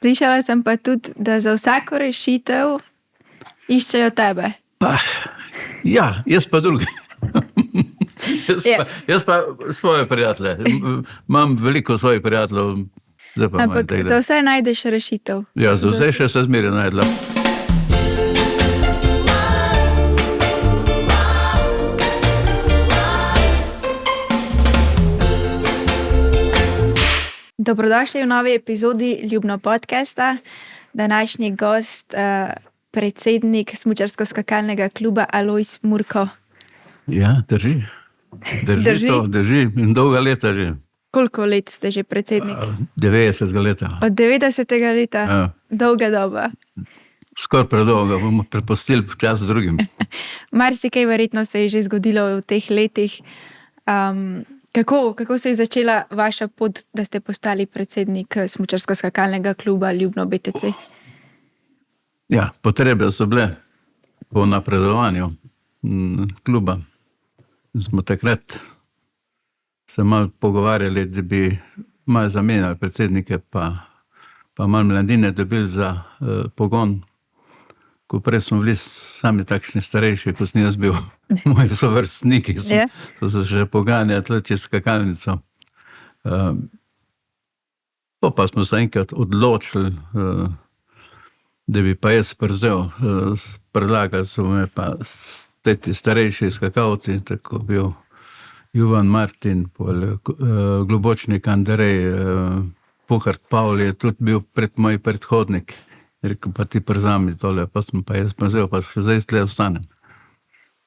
Slišala sem pa tudi, da za vsako rešitev iščejo tebe. Ja, jaz pa drugi. Jaz pa svoje prijatelje. Imam veliko svojih prijateljev. Ampak za vse najdeš rešitev. Ja, za vse še se zmeraj najdla. Dobrodošli v novi epizodi Ljubno podcasta. Današnji gost, predsednik smučarsko-skakalnega kluba Alojz Murko. Ja, drži. Drži. In dolga leta že. Koliko let ste že predsednik? 90 leta. Od 90. leta? Ja. Dolga doba. Skoraj predolgo, bomo prepustili čas z drugim. Marsikaj verjetno se je že zgodilo v teh letih. Kako se je začela vaša pot, da ste postali predsednik smučarsko-skakalnega kluba Ljubno BTC? Ja, potrebe so bile po napredovanju kluba. Smo takrat se malo pogovarjali, da bi malo zamenjali predsednike, pa malo mladine dobili za pogon. Ko prej smo bili sami takšni starejši, ko sem jaz bil, moji sovrstniki so se že poganjali tle čez skakalnico. Pa smo se enkrat odločili, da bi pa jaz prevzel, predlagali so me pa ti starejši skakalci, tako bil Juvan Martin, Globočnik Andrej, Puhart Pavl je tudi bil moj predhodnik. Rekel, pa ti prezami tole, pa sem pa jaz prevzel, pa še zdaj tle ostanem.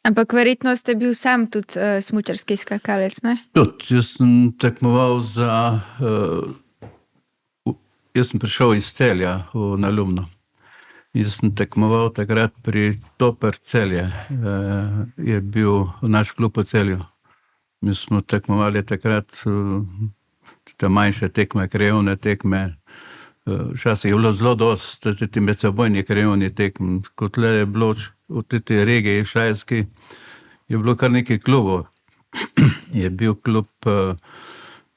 Ampak verjetno ste bil sam tudi smučarski skakalec, ne? Tudi, jaz sem tekmoval jaz sem prišel iz Celja na Ljubno. Jaz sem tekmoval takrat pri Toper Celje, je bil naš klub v Celju. Mi smo tekmovali takrat te manjše tekme, krajevne tekme. Včasih je bilo zelo dosti ti medsebojni krajevni tekm. Kot le je bilo v tej regiji štajerski, je bilo kar nekaj klubov. Je bil klub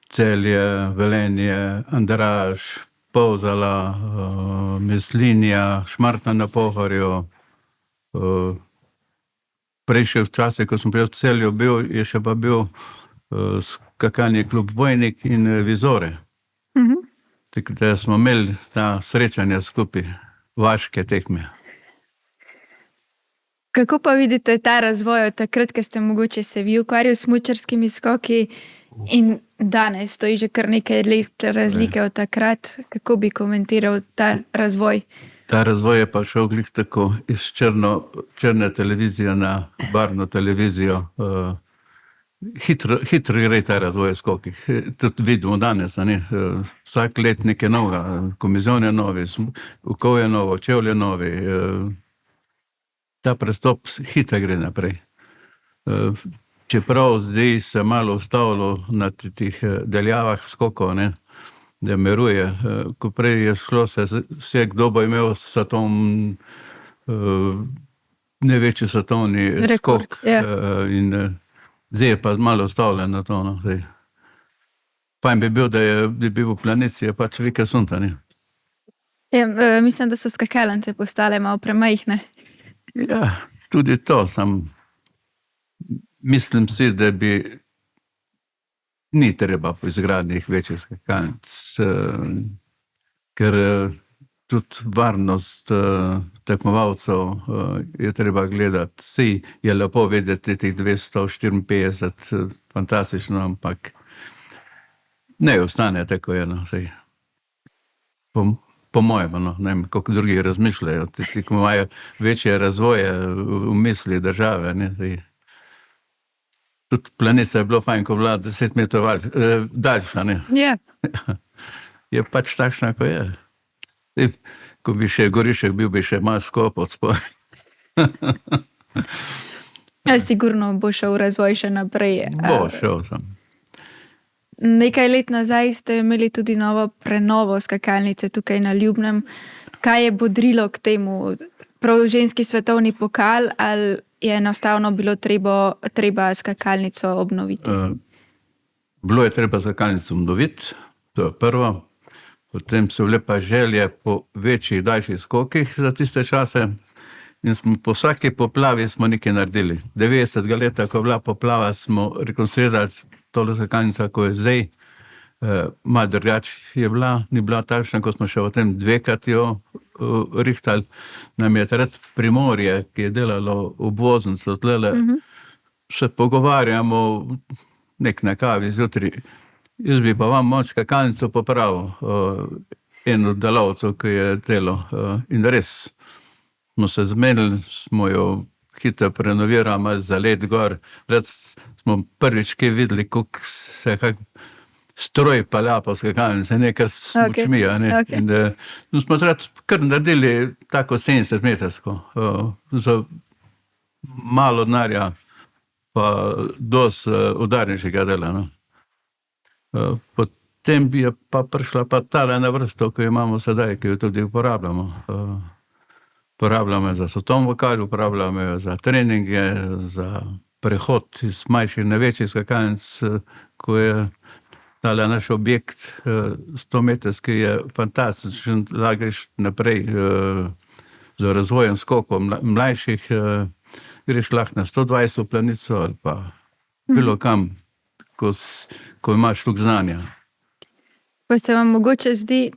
Celje, Velenje, Andraž, Polzela, Meslinja, Šmartna na Pohorju. Prejšnji čase, ko sem prijel v Celju bil, je še pa bil skakalni klub Vojnik in Vizore. Tako da smo imeli ta srečanja skupaj, vaške tekme. Kako pa vidite ta razvoj od takrat, ko ste mogoče se vi ukvarjali s smučarskimi skoki in danes, to je že kar nekaj let razlike od takrat. Kako bi komentiral ta razvoj? Ta razvoj je pa šel glih tako iz črne televizije na barvno televizijo. Hitro gre ta razvoj v skokih. Tudi vidimo danes, vsak let nekaj novega, komisjon je novi, ukov je novo, čevl je novi. Ta prestop hitro gre naprej. Čeprav zdaj se malo ustavilo na tih daljavah skokov, da meruje. Ko prej je šlo vse, kdo bo imel največji svetovni skok. In zdaj je pa malo ustavljen na to. Fajn bi bil, da bi bil v planici, je pač vike sunta. Mislim, da so skakalnice postale malo premajhne. Ja, tudi to. Mislim si, da bi ni treba po izgradnjih večjih skakalnic, ker tudi varnost tekmovalcev je treba gledati. Vsi je lepo videti tih 254, fantastično, ampak ne ostane tako eno. Po mojem, ne vem, kako drugi razmišljajo, ti imajo večje razvoje v misli države. Tudi planica je bilo fajn, ko bila 10 metrov daljša. Je pač takšna, ko je. Ko bi še Gorišek bil, bi še malo skopal spoj. Sigurno bo šel razvoj še naprej. Bo šel sem. Nekaj let nazaj ste imeli tudi novo prenovo skakalnice tukaj na Ljubnem. Kaj je bodrilo k temu? Prav ženski svetovni pokal ali je enostavno bilo treba skakalnico obnoviti? Bilo je treba skakalnico obnoviti, to je prvo. Potem so bile pa želje po večjih, daljših skokih za tiste čase in smo po vsaki poplavi smo nekaj naredili. 90. leta, ko je bila poplava, smo rekonstruirali tole skakalnico, ko je zdaj. Malo drugače je bila, ni bila takšna, ko smo še o tem dvekrat jo rihtali. Nam je takrat Primorje, ki je delalo obvoznico tlele, se pogovarjamo nek na kavi zjutraj. Jaz bi pa vam moč skakalnico popravil, en od delavcev, ki je delal. In res smo se zmenili, smo jo hitro prenovirali za let gor. Red smo prvič kaj videli, kako se stroj palja po skakalnici, nekaj s močmi. Okay. In smo kar naredili tako 70 metrsko, za malo denarja, pa dosti udarnejšega dela. No. Potem je pa prišla pa tale na vrsto, ki jo imamo sedaj, ki jo tudi uporabljamo. Uporabljamo jo za svetovni vokal, uporabljamo jo za treninge, za prehod iz manjših na večjih skakalnic, ko je tale naš objekt 100-metrski je fantastičen, lagaš naprej za razvojem skokov mlajših, greš lahko na 120 planico ali pa bilo kam, ko imaš toliko znanja. Pa se vam mogoče zdi,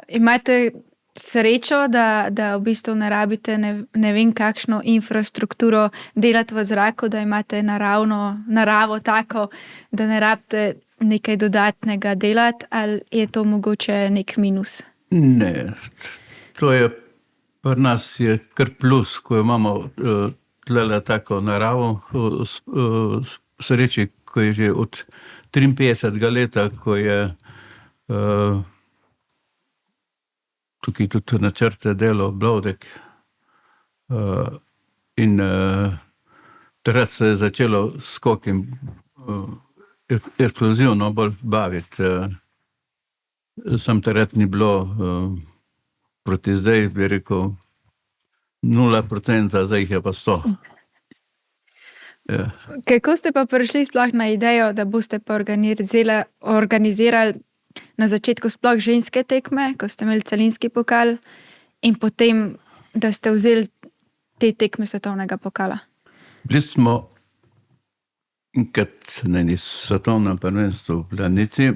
imate srečo, da v bistvu ne rabite ne vem kakšno infrastrukturo delati v zraku, da imate naravo tako, da ne rabite nekaj dodatnega delati, ali je to mogoče nek minus? Ne, to je pri nas je kar plus, ko imamo tlele tako naravo, sreči, ko je že od 53. leta, ko je tukaj tudi načrte delo Blodek in takrat se je začelo skokim eksplozivno bolj baviti. Sam takrat ni bilo proti zdaj, bi rekel, 0%, zdaj jih je pa 100%. Ja. Kako ste pa prišli sploh na idejo, da boste pa organizirali na začetku sploh ženske tekme, ko ste imeli celinski pokal, in potem, da ste vzeli te tekme svetovnega pokala? Bili smo enkrat na eni svetovnem prvenstvu v Planici,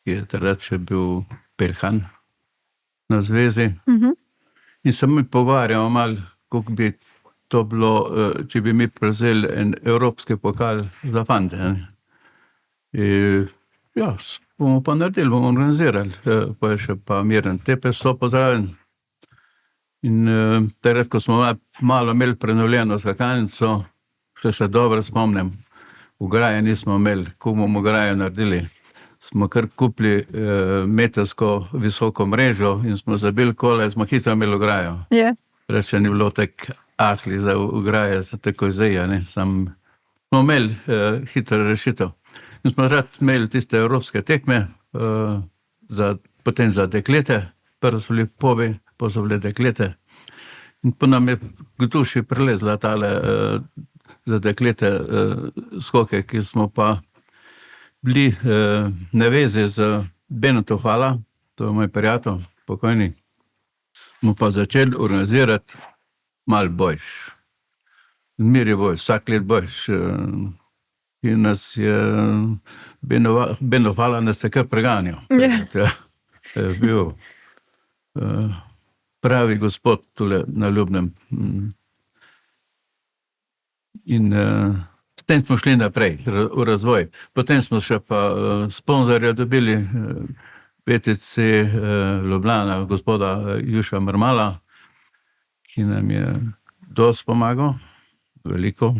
ki je takrat še bil Pelhan na zvezi. In se mi pogovarjamo malo, kako bi to bilo, če bi mi prevzeli en evropski pokal za fante. Ja, bomo pa naredili, bomo organizirali. Pa je še pa Miren Tepes to pozdravljen. In takrat, ko smo malo imeli prenovljeno skakalnico, še se dobro spomnim, ograje nismo imeli, ko bomo ograje naredili. Smo kar kupili metrsko visoko mrežo in smo zabili kola in smo hitro imeli ograjo. Ja. Reče, ni bilo tako ahli za ograje, za tako zdaj, smo imeli hitro rešitev. In smo rad imeli tiste evropske tekme, potem za deklete, prvo so bili pobi, pa so bile deklete. In pa nam je k duši prilezla tale za deklete skoke, ki smo pa bili na vezi z Benetom Hvala, to je moj prijatelj, pokojni. Smo pa začeli organizirati malo boljš. Zmeri boljš, vsak let boljš. In nas je Beno Hvala nas je kar preganjal. Ja. Je bil pravi gospod tule na Ljubnem. In s tem smo šli naprej v razvoj. Potem smo še pa sponzorja dobili, VTC Ljubljana, gospoda Juša Mrmala, ki nam je dosti pomagal, veliko.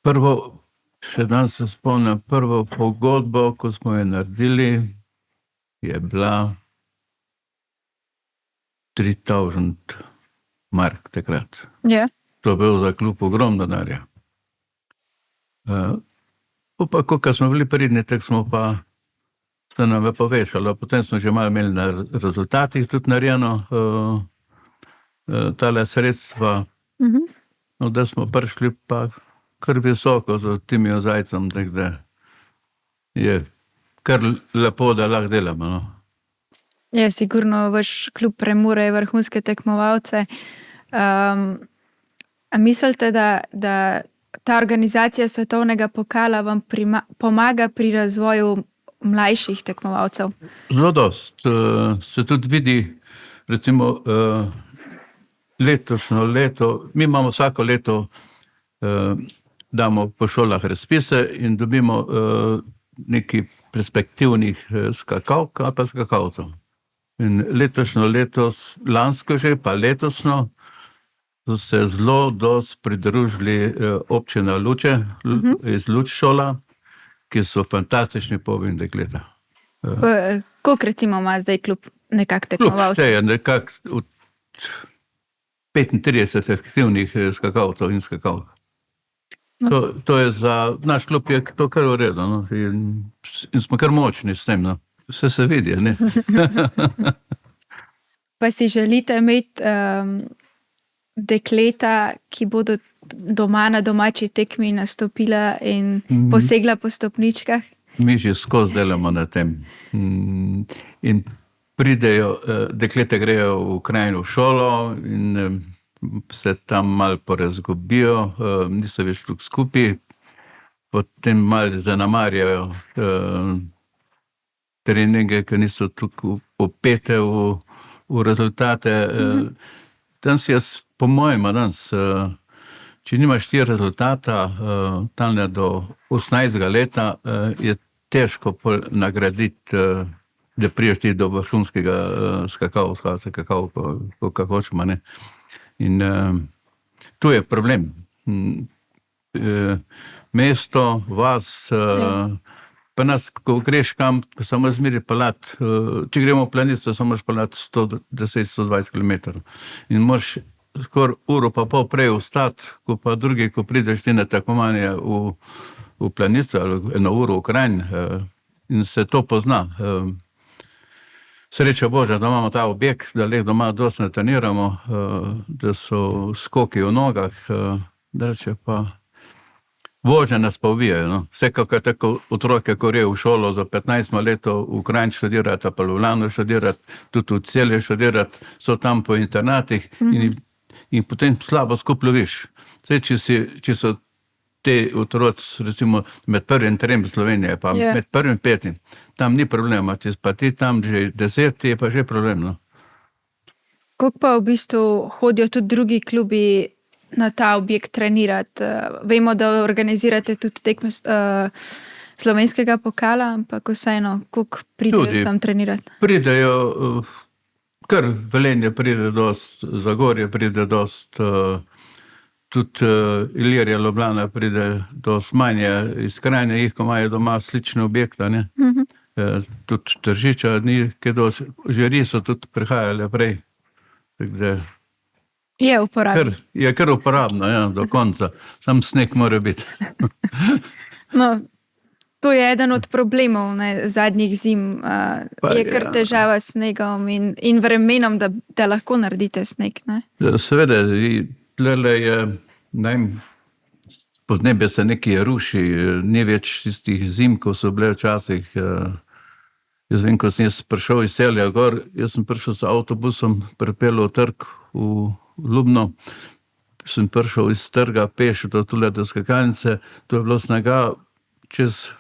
Prvo, še danes se spomnim, prvo pogodbo, ko smo jo naredili, je bila 3000 mark takrat. Ja. To je bil za klub ogromno denarja. Pa, ko smo bili pridni, tako smo pa se nam je povešalo. Potem smo že malo imeli na rezultatih tudi narejeno tale sredstva. No, da smo prišli pa kar visoko z Timijo Zajcem, tako da je kar lepo, da lahko delamo. No. Ja, sigurno vaš klub premore vrhunske tekmovalce. A mislite, da ta organizacija svetovnega pokala vam pomaga pri razvoju mlajših tekmovalcev? Zelo dost. Se tudi vidi, recimo, letošnjo leto, mi imamo vsako leto, damo po šolah razpise in dobimo neki perspektivnih skakalk ali pa skakalcev. In letošnjo leto, lansko že, pa letošnjo, so se zelo dost pridružili občina Luče, iz Luč šola, ki so fantastični povin dekleta. Koliko recimo ima zdaj klub nekak Klub tekmovalcev? šteje nekak od 35 aktivnih skakalcev in skakalk. To je za naš klub je to kar v redu, no? In smo kar močni s tem, no? Vse se vidi, ne? Pa si želite imeti dekleta, ki bodo doma na domači tekmi nastopila in posegla po stopničkah? Mi že skozi delamo na tem. In pridejo, dekleta grejo v krajino v šolo in se tam malo porazgubijo, niso več tukaj skupaj, potem malo zanemarjajo treninge, ki niso tukaj opete v rezultate. Danes jaz, po mojem, če nimaš ti rezultata, tam do 18 leta, je težko nagraditi, da priješ ti do vrhunskega skakalca, kako hočemo, ne. In tu je problem. Mesto, vas, pa nas, ko greš kam, samo zmeri pelat, če gremo v planico, samo moraš pelat 110-120 km. In moraš skoraj uro pa pol prej vstati, ko pa drugi, ko prideš ti na tekmovanje v planico ali eno uro v Kranj, in se to pozna. Sreča Božja, da imamo ta objekt, da le doma dosti ne treniramo, da so skoki v nogah, drugače pa vožnje nas pa ubijajo, no. Vsekakor tako otroke, ko grejo v šolo za 15 letov v Kranj študirati, pa v Ljubljano študirati, tudi v Celje študirati, so tam po internatih in potem slabo skupaj loviš. Zdaj, če so te otroci, recimo, med prvim 3 v Sloveniji, pa med prvim 5, tam ni problema, če pa ti tam že 10, je pa že problem, no. Koliko pa v bistvu hodijo tudi drugi klubi na ta objekt trenirati? Vemo, da organizirate tudi tekme slovenskega pokala, ampak vseeno, koliko pridejo sem trenirati? Pridejo, kar Velenje pride dost, Zagorje pride dost, tudi Ilirija, Ljubljana pride dost manje, iz Kranja jih, ko imajo doma slične objekte, ne. Tudi Tržiča ni, kaj dost, žiri so tudi prihajale prej. Je uporabno. Je kar uporabno, ja, do konca. Sam sneg mora biti. No, to je eden od problemov, ne, zadnjih zim. Je kar težava s snegom in vremenom, da lahko naredite sneg, ne? Seveda, tlele je, podnebje se nekaj ruši, ni več tistih zim, ko so bile včasih. Jaz vem, ko sem prišel iz Celja gor, jaz sem prišel z avtobusom, pripeljal v trg v Ljubno, sem prišel iz trga peš do tule do skakalnice, to je bilo snega čez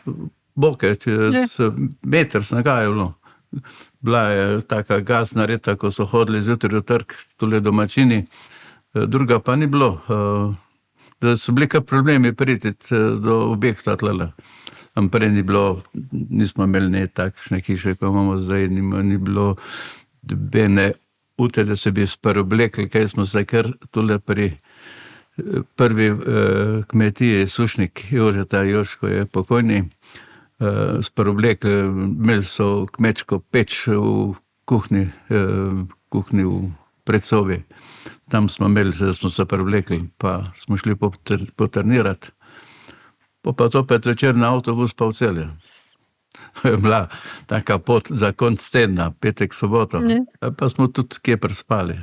boke, čez meter snega je bilo. Bila je taka gasna reta, ko so hodili zjutraj v trg, tule domačini, druga pa ni bilo. Da so bili kar problemi priti do objekta tlele. Prej ni bilo, nismo imeli ne takšne hiše, ko imamo zdaj, ni bilo dobene ute, da se bi spreoblekli, kaj smo se kar tule pri prvi kmetiji Sušnik Jožeta Joško je pokojni, spreoblekli, imeli so kmečko peč v kuhinji v predsobi. Tam smo imeli, da smo se preoblekli, pa smo šli potrenirati. Pa zopet večer na avtobus pa v Celje. To je bila taka pot za konc tedna, petek, soboto. Pa smo tudi kje prespali.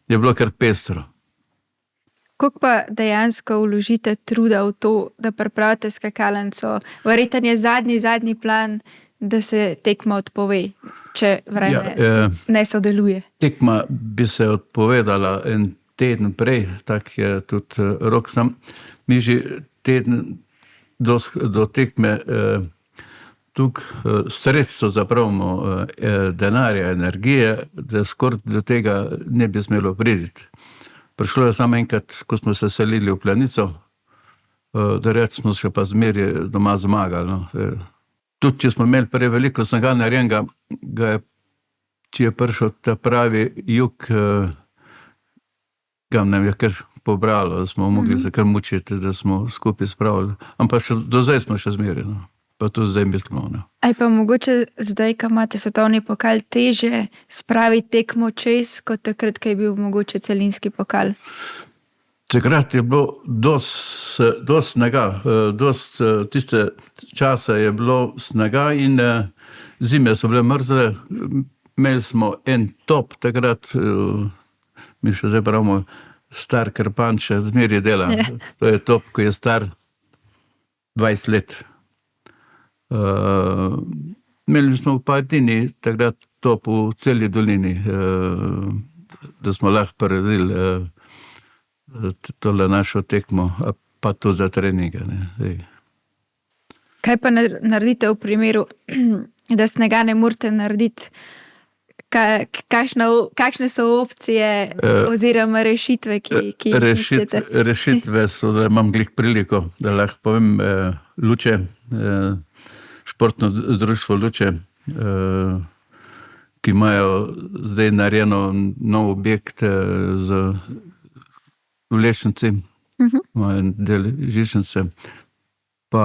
Je bilo kar pestro. Koliko pa dejansko vložite truda v to, da pripravite skakalnico? Verjetno je zadnji plan, da se tekma odpove, če vreme ne sodeluje. Tekma bi se odpovedala en teden prej, tak je tudi rok sam. Mi že teden do tekme tukaj sredstvo zapravimo denarja, energije, da skoraj do tega ne bi smelo priti. Prišlo je samo enkrat, ko smo se selili v Planico, da reč smo še pa zmeri doma zmagali. No. Tudi, če smo imeli prej veliko snega narejenega, če je prišel ta pravi jug, ga nam je kar pobralo, da smo mogli se kar mučiti, da smo skupaj spravili. Ampak do zdaj smo še zmeri, no. Pa tudi zdaj mislimo. No. Aj pa mogoče zdaj, ko imate svetovni pokal, teže spraviti tekmo čez, kot takrat, ko je bil mogoče celinski pokal? Takrat je bilo dosti snega, tiste čase je bilo snega in zime so bile mrzle. Imeli smo en top takrat, mi še zdaj pravimo, star krpan še zmeri dela. To je top, ko je star 20 let. Imeli smo pa edini takrat top v celi dolini, da smo lahko poredili tole našo tekmo, pa to za treninge. Ne. Kaj pa naredite v primeru, da snega ne morete narediti? Kakšne so opcije oziroma rešitve, ki jih iščete? Rešitve so, da imam glih priliko, da lahko povem Luče, športno društvo Luče, ki imajo zdaj narejeno nov objekt z vlečnici, imajo en del žičnice. Pa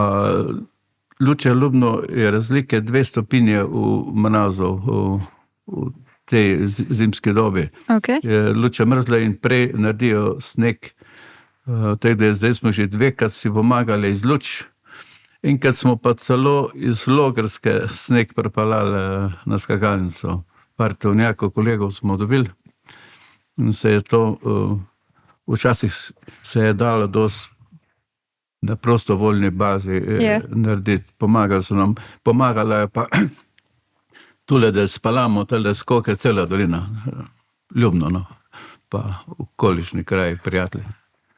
Luče Ljubno je razlike 2 stopinje v mrazu, v tej zimski dobi. Okay. Luče mrzle in prej naredijo sneg. Tako da zdaj smo že 2krat si pomagali iz Luč. Enkrat smo pa celo iz Logarske sneg pripeljali na skakalnico. Par tovnjakov kolegov smo dobili. In se je to, včasih se je dalo dosti na prostovoljni bazi narediti. Pomagala je pa tule, da spalamo tele skoke cela dolina. Ljubno, no. Pa okolišni kraj, prijatelji.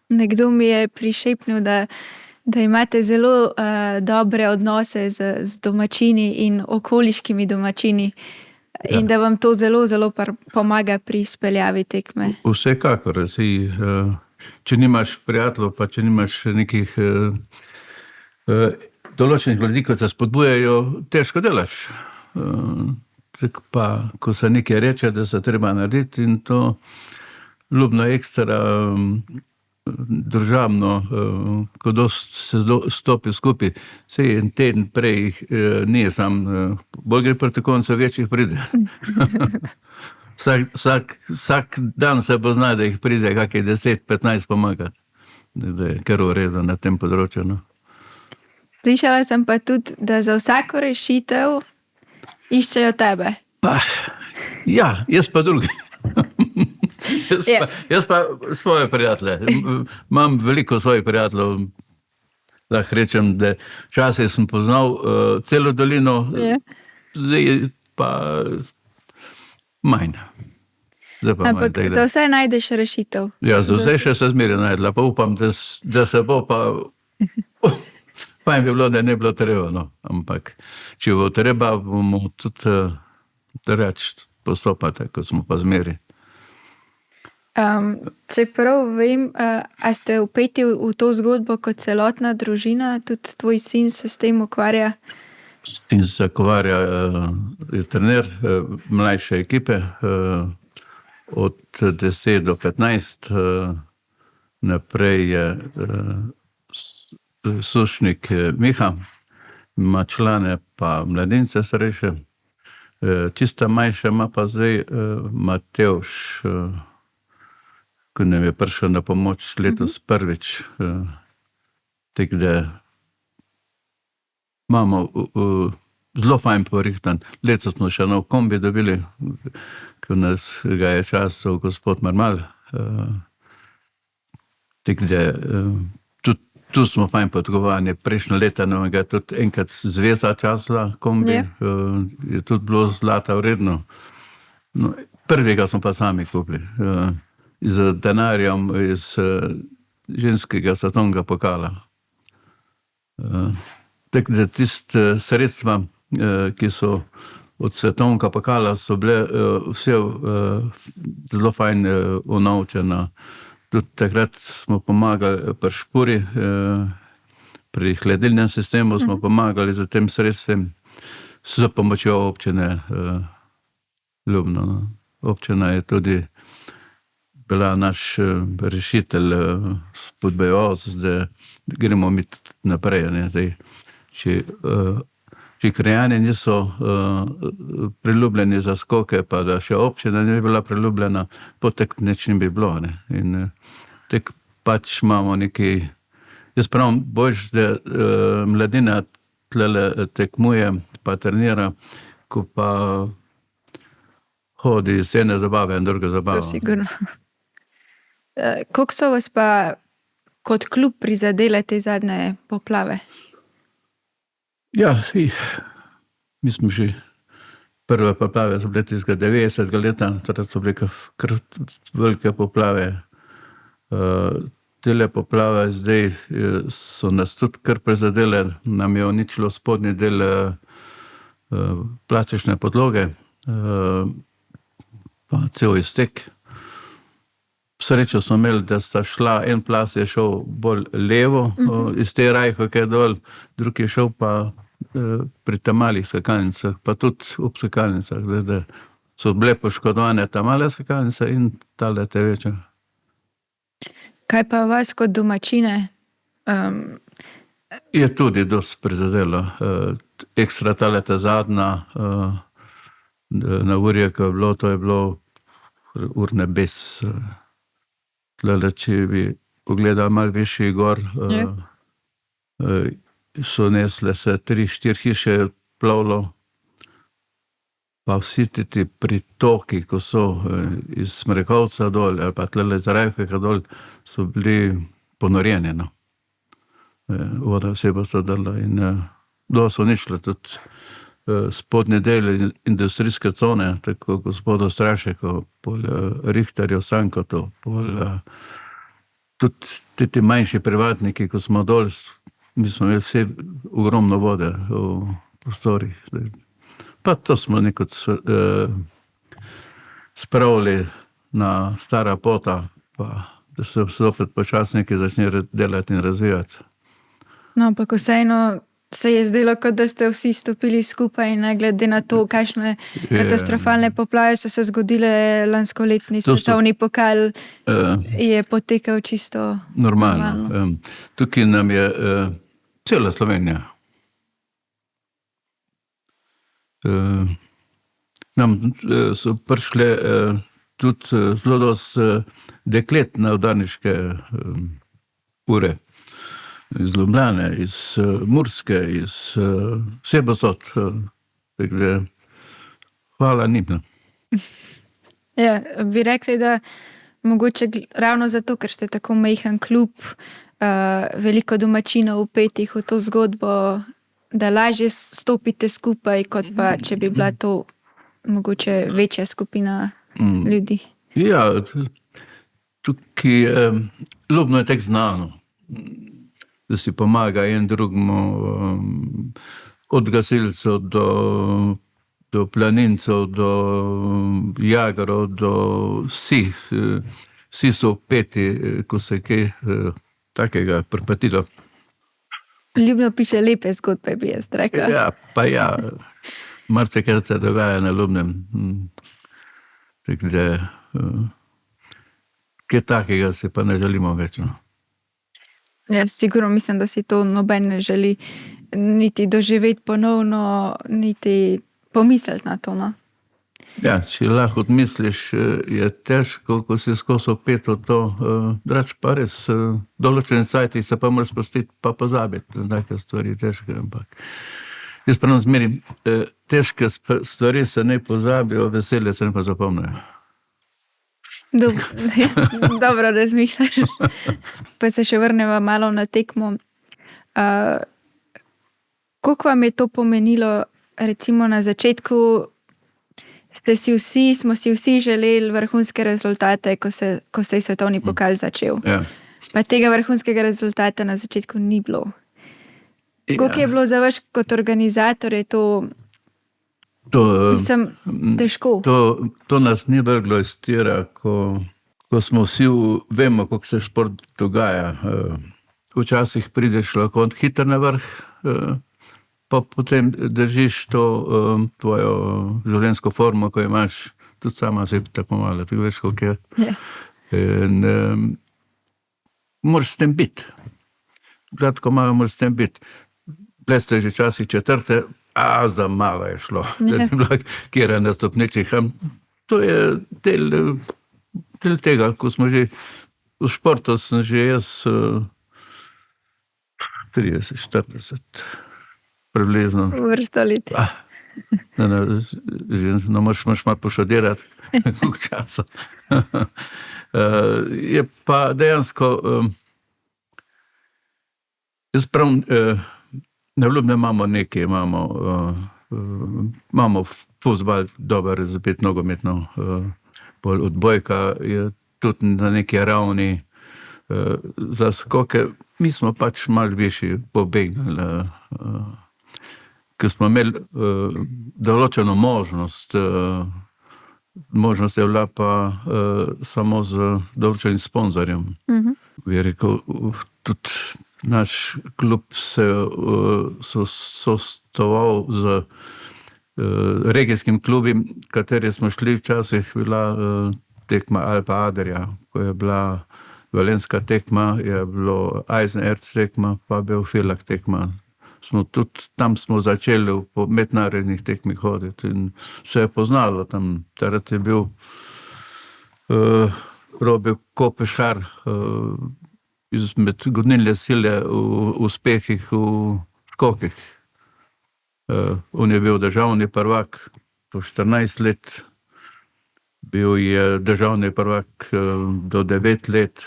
Nekdo mi je prišepnil, da imate zelo dobre odnose z domačini in okoliškimi domačini in da vam to zelo, zelo pomaga pri izpeljavi tekme. Vsekakor. Če nimaš prijateljev, pa če nimaš nekih določenih ljudi, ko se spodbujajo, težko delaš. Tako pa, ko se nekaj reče, da se treba narediti in to Ljubno ekstra državno, ko se stopi skupaj, sej en teden prej ni sam, bolj gre proti koncu, večjih pride. Vsak dan se pozna, da jih pride kakih 10-15 pomagati. Da je kar v redu na tem področju. No. Slišala sem pa tudi, da za vsako rešitev iščejo tebe. Ja, jaz pa drugi. Jaz pa svoje prijatelje. Imam veliko svojih prijateljev. Lahko rečem, da včasih sem poznal celo dolino, zdaj pa manj. Ampak za vse najdeš rešitev. Ja, za vse še se zmeri najdela. Pa upam, da se bo pa... Pa jim bi bilo, da ne bilo treba. No. Ampak če bo treba, bomo tudi reči postopati, ko smo pa zmeri. Čeprav vem, a ste vpeti v to zgodbo kot celotna družina, tudi tvoj sin se s tem ukvarja? Sin se ukvarja, je trener mlajše ekipe, od 10 do 15, naprej je sušnik Miha, ima člane pa mladince starejše, čista manjša ima pa zdaj Matevž, ko nam je prišel na pomoč letos prvič. Tako da imamo zelo fajn porihtan. Letos smo še nov kombi dobili, ko nas ga je častil gospod Marmal. Tako da tudi tu smo fajn podgovani. Prejšnje leta nam je tudi enkrat zveza časla kombi. Je tudi bilo zlata vredno. No, prvega smo pa sami kupili. Z denarjem iz ženskega svetovnega pokala. Tako da tiste sredstva, ki so od svetovnega pokala, so bile vse zelo fajn unovčena. Tudi takrat smo pomagali pri Špuri, pri hladilnem sistemu smo pomagali za tem sredstvem s pomočjo občine Ljubno. Občina je tudi bila naš rešitelj, spodbujevalec, da gremo mi naprej. Če krajani niso priljubljeni za skoke, pa da še občina ne bi bila priljubljena, potek nič ne bi bilo. In tek pač imamo nekaj... Jaz pravim, boljš, da mladina tlele tekmuje, pa trenira, ko pa hodi iz ene zabave in druge zabave. To sigurno. Koliko so vas pa kot klub prizadele te zadnje poplave? Ja, mi smo že prve poplave so bile tistega 90. leta, torej so bile kar velike poplave. Tele poplave zdaj so nas tudi kar prizadele, nam je uničilo spodnji del plastične podloge, pa cel iztek. Srečo smo imeli, da sta šla, en plaz je šel bolj levo, iz te Rajhoke dol, drugi je šel pa pri ta malih skakalnicah, pa tudi ob skakalnicah, da so bile poškodovane ta male skakalnice in tale te večje. Kaj pa vas kot domačine? Je tudi dosti prizadelo. Ekstra tale ta zadnja na urje, ko je bilo, to je bilo ur nebes. Tlele, če bi pogledali malo višji gor, so nesle se 3-4 hiše plovilo, pa vsi ti pritoki, ko so iz Smrekovca dol, ali pa tlele iz Rajhojka dol, so bili ponorjeni. Voda vse bo stodala in do so ničle tudi spodnji del industrijske cone, tako gospodo Strašeko, pol Richterjo Sankoto, pol tudi ti manjši privatniki, ko smo dol, mi smo imeli vse ogromno vode v prostorih. Pa to smo nekot spravili na stara pota, pa da se opet počasniki začne delati in razvijati. No, ampak vseeno se je zdelo, kot da ste vsi stopili skupaj in glede na to, kakšne katastrofalne poplave so se zgodile lanskoletni svetovni pokal, je potekal čisto normalno. Tukaj nam je cela Slovenija. Nam so prišle tudi zelo dosti deklet na udarniške ure. Iz Ljubljane, iz Murske, iz vse posod. Hvala njim. Ja, bi rekli, da mogoče ravno zato, ker ste tako majhen klub, veliko domačinov vpetih v to zgodbo, da lažje stopite skupaj, kot pa če bi bila to mogoče večja skupina ljudi. Ja, tukaj Ljubno je tek znano, da si pomaga en drugemu, od gasilcev do planincev, do jagarov, do vsi. Vsi so vpeti, ko se kaj takega pripetilo. Ljubno piše lepe zgodbe, bi jaz rekla. Ja, pa ja, marsikaj se dogaja na Ljubnem. Tako da, kaj takega si pa ne želimo več. Ja, sigurno mislim, da si to noben ne želi niti doživeti ponovno, niti pomisliti na to. No? Ja, če lahko odmisliš, je težko, ko si skozi opet v to, drač pa res, določen cajt se pa moraš spustiti, pa pozabiti, nekaj stvari težke, ampak jaz pravim zmeri, težke stvari se ne pozabijo, veselje se ne pa zapomnijo. Dobro razmišljaš. Pa se še vrnemo malo na tekmo. Koliko vam je to pomenilo, recimo na začetku, smo si vsi želeli vrhunske rezultate, ko se je svetovni pokal začel. Ja. Pa tega vrhunskega rezultata na začetku ni bilo. Koliko je bilo za vas kot organizator, je to mislim, težko? To nas ni vrglo iz tira, ko smo vsi vemo, kako se šport dogaja. Včasih prideš lahko hitro na vrh, pa potem držiš to tvojo življenjsko formo, ko imaš, tudi sama se tako malo, tako veš, koliko je. In moraš s tem biti. Kratko malo moraš s tem biti. Pleste že časih četrte, za malo je šlo, da ni bilo kjera na stopničih. To je del tega, ko smo že v športu, sem že jaz 30, 40, približno. Vrsto let. No, moraš malo pošodirati, koliko časa. Je pa dejansko, jaz pravim, na Ljubnem imamo nekaj, imamo fuzbal, dober razvit nogometno, odbojka je tudi na neki ravni, za skoke, mi smo pač malo višji pobegnili, ker smo imeli določeno možnost, možnost je bila pa samo z določenim sponzorjem. Bi rekel, tudi naš klub se sostoval z regijskim klubim, kateri smo šli včasih, bila tekma Alpa Adria, ko je bila Velenjska tekma, je bilo Eisenerz tekma, pa bil Filak tekma. Tam smo začeli po mednarodnih tekmih hoditi in se je poznalo tam. Takrat je bil Robi Kopešar izmed gonilne sile v uspehih v skokih. On je bil državni prvak do 14 let, bil je državni prvak do 9 let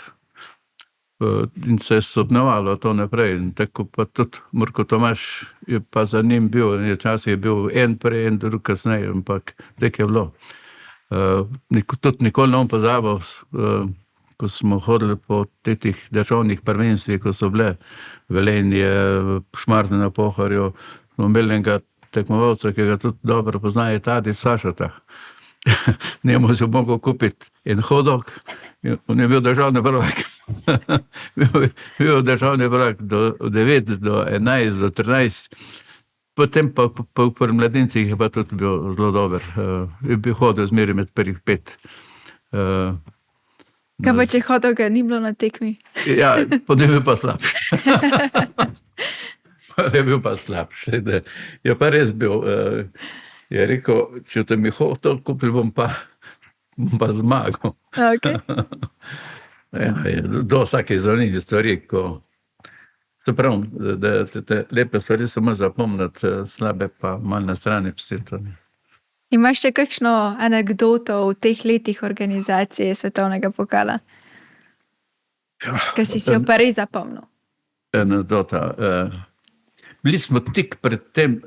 in se je stopnjevalo to naprej. In tako pa tudi Murko Tomaž je pa za njim bil, včasih je bil en prej, en drug kasneje, ampak tako je bilo. Tudi nikoli ne bom pozabil, ko smo hodili po teh državnih prvenstvih, ko so bile Velenje, Šmartne na Pohorju, smo imeli enega tekmovalca, ki ga tudi dobro poznaje, Tadi Sašota. Njemu si mogel kupiti en hodok, on je bil državni prvak. Bil državni prvak do 9, do 11, do 13. Potem pa pri mladincih je pa tudi bil zelo dober. Je bil hodil zmeri med prvih 5. Kaj pa če hodoga ni bilo na tekmi? Ja, potem je bil pa slabši. Je bil pa slabši. Je pa res bil. Je rekel, če te mi hodil, kupil bom pa zmagal. Okay. Do vsake zanimive stvari, ko se pravim, da te lepe stvari se moraš zapomniti, slabe pa malo na strani pustiti. Imaš še kakšno anekdoto v teh letih organizacije svetovnega pokala? Kaj si jo pa res zapomnil? Anekdota. Bili smo tik pred tem,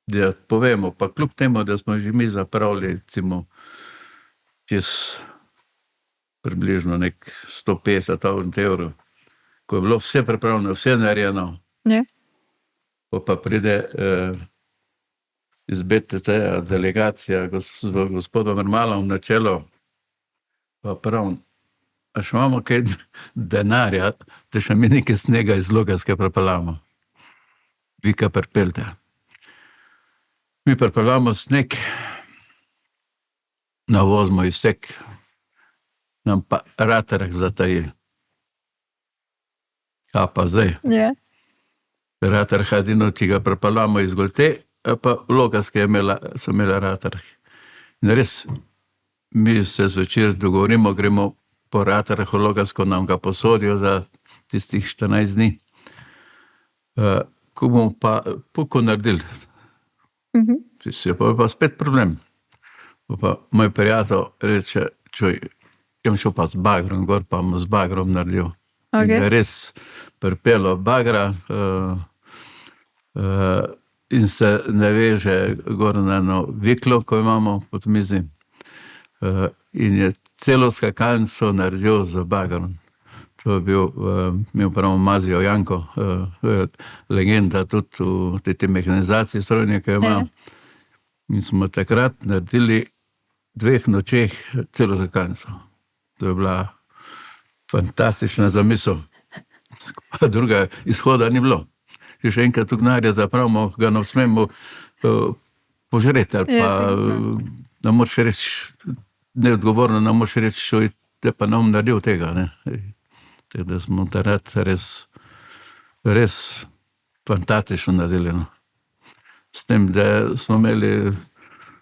da povemo, pa kljub temu, da smo že mi zapravili, recimo, čez približno nek 150.000 evrov, ko je bilo vse pripravljeno, vse narejeno, pa pride iz BTT delegacija gospodom Mermalom na čelo, pa pravim, a še imamo kaj denarja, da še mi nekaj snega iz Logarske pripeljamo. Vi kaj pripeljte. Mi pripeljamo sneg, navozimo iztek, nam pa Ratarh zataji. A pa zdaj? Ratarh edino, če ga pripeljamo iz Golte, pa Logarske so imela Ratarh. In res, mi se zvečer dogovorimo, gremo po Ratarh v Logarsko, nam ga posodijo za tistih 14 dni. Ko bomo pa puko naredili, je pa spet problem. Pa moj prijatelj reče, čuj, kem šel pa z bagrom gor, pa mu z bagrom naredil. In Okay. je res pripelo bagra in se naveže gor na eno viklo, ko imamo pod mizi. In je celo skakalnico naredil z bagrom. To je bil, mi upravimo Mazijo Janko, legenda tudi v tej mehanizaciji strojne, ki jo ima. In smo takrat naredili 2 nočeh celo skakalnico. To je bila fantastična zamisel. Pa druga izhoda ni bilo. Če še enkrat tu gnarja zapravimo, ga ne smemo požreti, ali pa ne moreš reči, neodgovorno ne moreš reči, da pa nam naredil tega. Ne? Tako da smo takrat res fantastično naredili. No. S tem, da smo imeli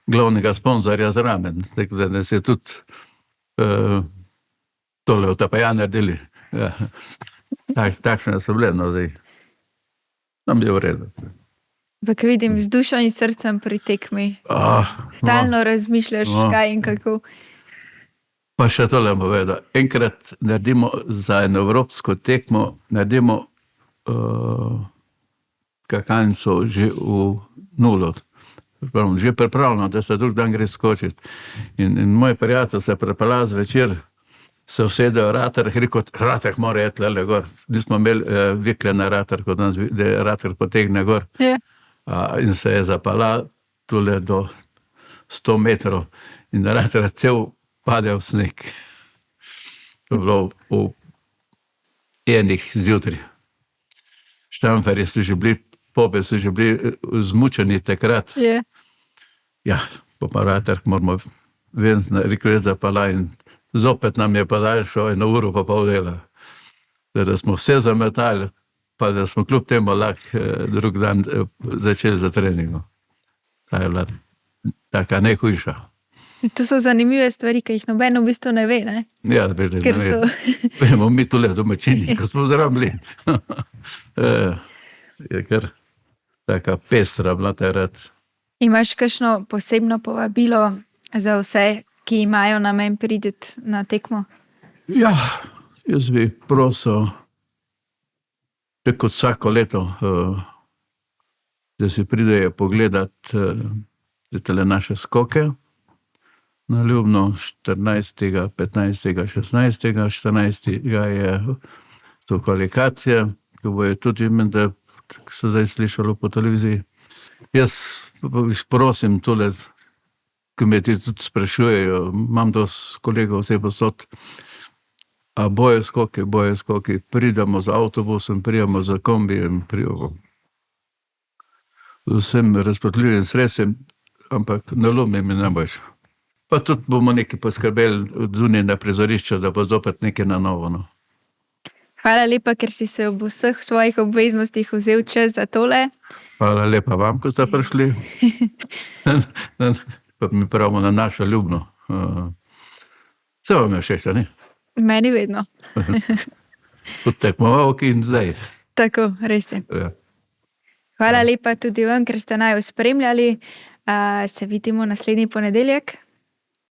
glavnega sponzorja zraven, tako da nas je tudi tole otapaja naredili. Ja. Takšne so bile, no, zdaj. Nam je v redu. Pa ko vidim z dušo in srcem pri tekmi, stalno razmišljaš, kaj in kako. Pa še tole bom povedal. Enkrat naredimo za eno evropsko tekmo, naredimo skakalnico že v nulo. Že pripravljeno, da se drug dan gre skočiti. In moj prijatelj se prepela zvečer, se usedejo ratar, rekel, ratar mora jeti lele gor. Nismo imeli vikle na ratar, kot nas, da ratar potegne gor. Ja. In se je zapala tule do 100 metrov in ratar cel pade v sneg. To je bilo v enih zjutraj. Štamferji so že bili, pobe so že bili zmučeni takrat. Ja. Ja, pa ratar moramo rekel, zapala in zopet nam je pa daljšo 1 uro pa pol dela. Da smo vse zametali, pa da smo kljub temu lahko drug dan začeli za treningom. Ta je bila taka najhujša. To so zanimive stvari, ki jih noben v bistvu ne ve, ne? Ja, veš, da Ker ne so... ve. Vemo mi tule domačini, ko smo zrabili. Je kar taka pestra bila takrat. Imaš kakšno posebno povabilo za vse, ki imajo namen priti na tekmo? Ja, jaz bi prosil, kot vsako leto, da si pridejo pogledati tele naše skoke na Ljubno 14., 15., 16., 14. je to kvalifikacija, ki bojo tudi, da so zdaj slišali po televiziji. Jaz prosim tole, ki me tudi sprašujejo, imam dosti kolegov vse posod, a bojo skoki, pridemo z avtobusom, pridemo z kombijem, pridemo z vsem razpotljivim sredstvem, ampak na Ljubni mi ne boš. Pa tudi bomo nekaj poskrbeli zunaj na prizorišču, da bo zopet nekaj na novo. No. Hvala lepa, ker si se ob vseh svojih obveznostih vzel čas za tole. Hvala lepa vam, ko ste prišli. Pa mi pravimo na našo Ljubno. Vse vam je všeč, ne? Meni vedno. Kot tekmovalki in zdaj. Tako, res je. Ja. Hvala lepa tudi vam, ker ste naju spremljali. Se vidimo naslednji ponedeljek.